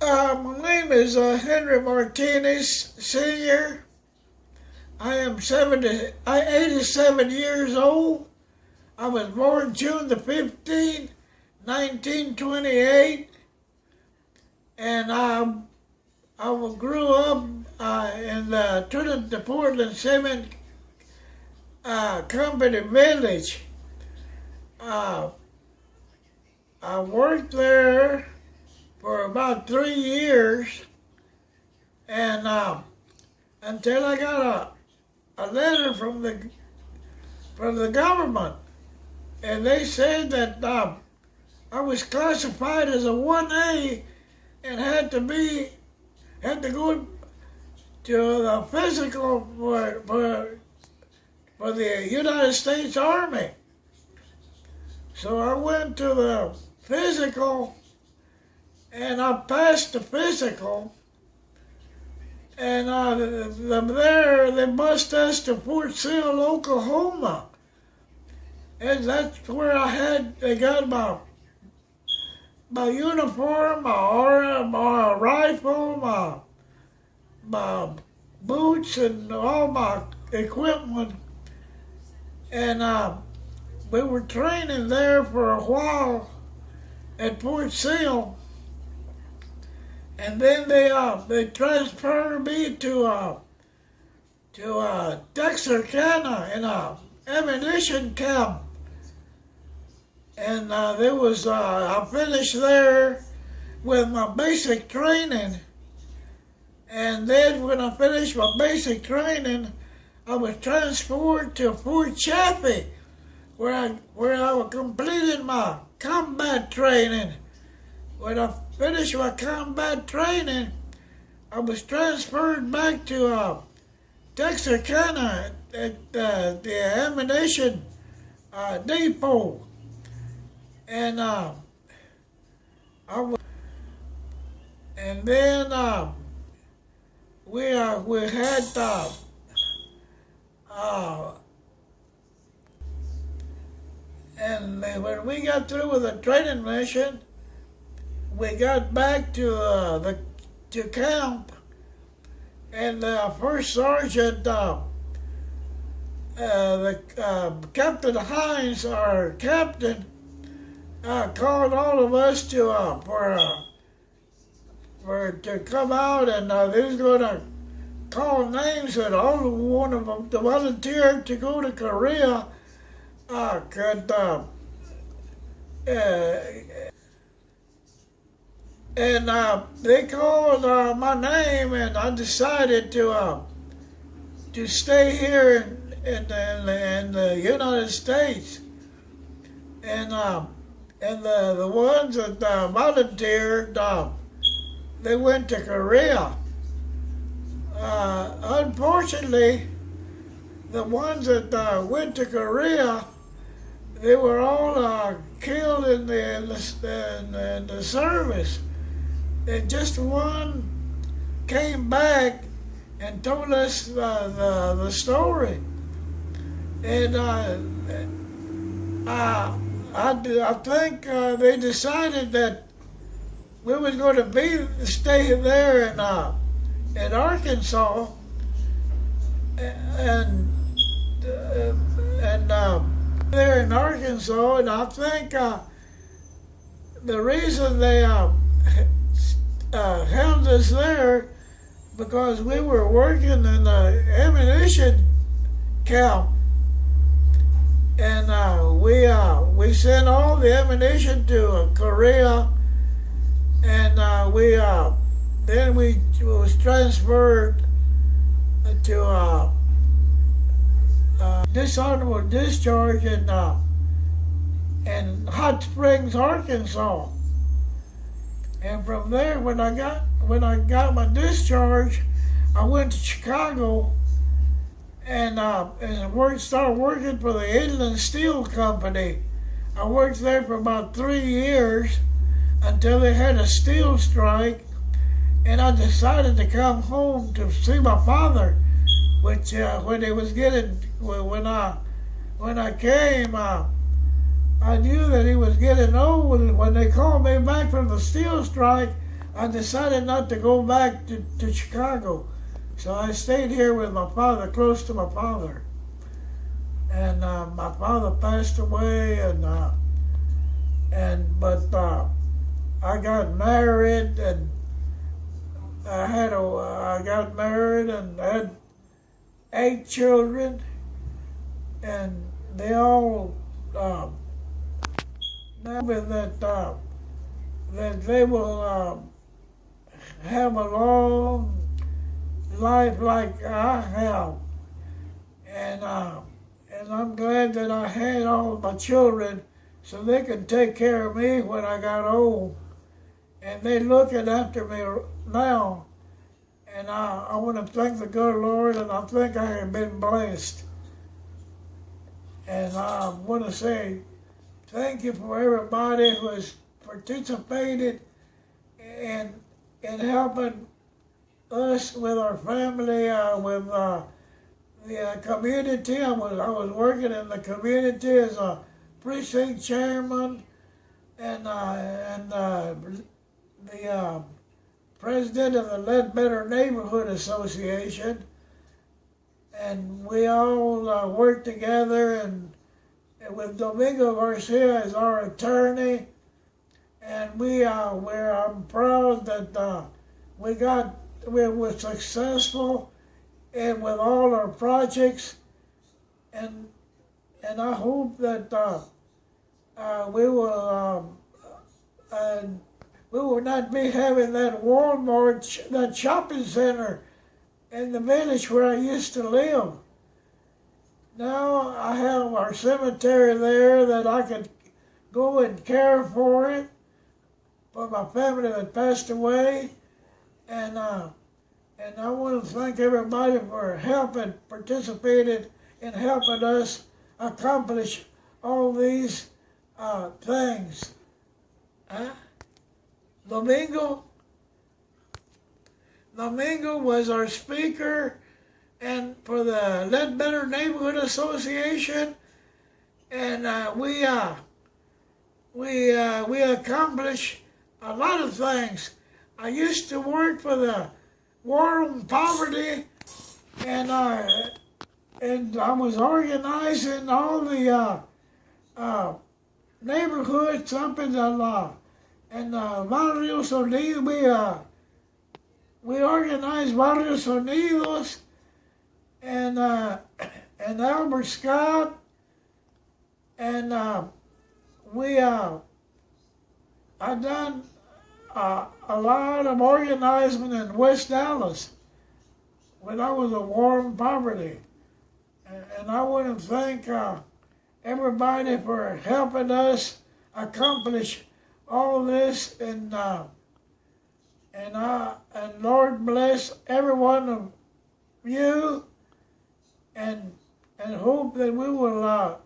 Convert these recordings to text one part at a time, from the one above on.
My name is Henry Martinez Sr. I am 87 years old. I was born June the 15th, 1928, and I grew up in the Portland Cement Company Village. I worked there for about 3 years, and until I got a letter from the government, and they said that I was classified as a 1A and had to go to the physical for the United States Army. So I went to the physical, and I passed the physical, and there they bused us to Fort Sill, Oklahoma, and that's where they got my uniform, my rifle, my boots, and all my equipment, and we were training there for a while at Fort Sill. And then they transferred me to Texarkana in a ammunition camp, and I finished there with my basic training. And then when I finished my basic training, I was transferred to Fort Chaffee, where I completed my combat training. When I finished my combat training, I was transferred back to Texarkana at the ammunition depot, and then we had and when we got through with the training mission, we got back to camp, and the first sergeant, Captain Hines, our captain, called all of us to come out, and they was going to call names, and all one of them, the volunteer to go to Korea, could. And they called my name, and I decided to stay here in the United States. And the ones that volunteered, they went to Korea. Unfortunately, the ones that went to Korea, they were all killed in the service. And just one came back and told us the story. And I think they decided that we was going to stay there in Arkansas, and there in Arkansas, and I think the reason they held us there because we were working in the ammunition camp, and we sent all the ammunition to Korea, and then we was transferred to dishonorable discharge in Hot Springs, Arkansas. And from there, when I got my discharge, I went to Chicago and started working for the Inland Steel Company. I worked there for about 3 years until they had a steel strike, and I decided to come home to see my father, which when I came, I knew that he was getting old. When they called me back from the steel strike, I decided not to go back to Chicago. So I stayed here with my father, close to my father. And my father passed away, but I got married, and I got married and had 8 children, and they all now that they will have a long life like I have, and I'm glad that I had all of my children so they can take care of me when I got old, and they're looking after me now, and I want to thank the good Lord, and I think I have been blessed, and I want to say thank you for everybody who has participated in helping us with our family, with the community. I was working in the community as a precinct chairman and the president of the Ledbetter Neighborhood Association, and we all worked together, and with Domingo Garcia as our attorney, and I'm proud that we were successful and with all our projects, and I hope that we will not be having that Walmart, that shopping center in the village where I used to live. Now I have our cemetery there that I could go and care for it, for my family that passed away, and I want to thank everybody for participating in helping us accomplish all these things. Domingo was our speaker, and for the Ledbetter Neighborhood Association, and we accomplished a lot of things. I used to work for the War on Poverty, and I was organizing all the neighborhoods up in Barrios Unidos. We organized Barrios Unidos and Albert Scott, and I done a lot of organizing in West Dallas when I was a War on Poverty, and I want to thank everybody for helping us accomplish all this, and Lord bless every one of you, and hope that we will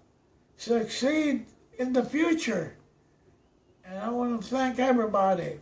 succeed in the future. And I want to thank everybody.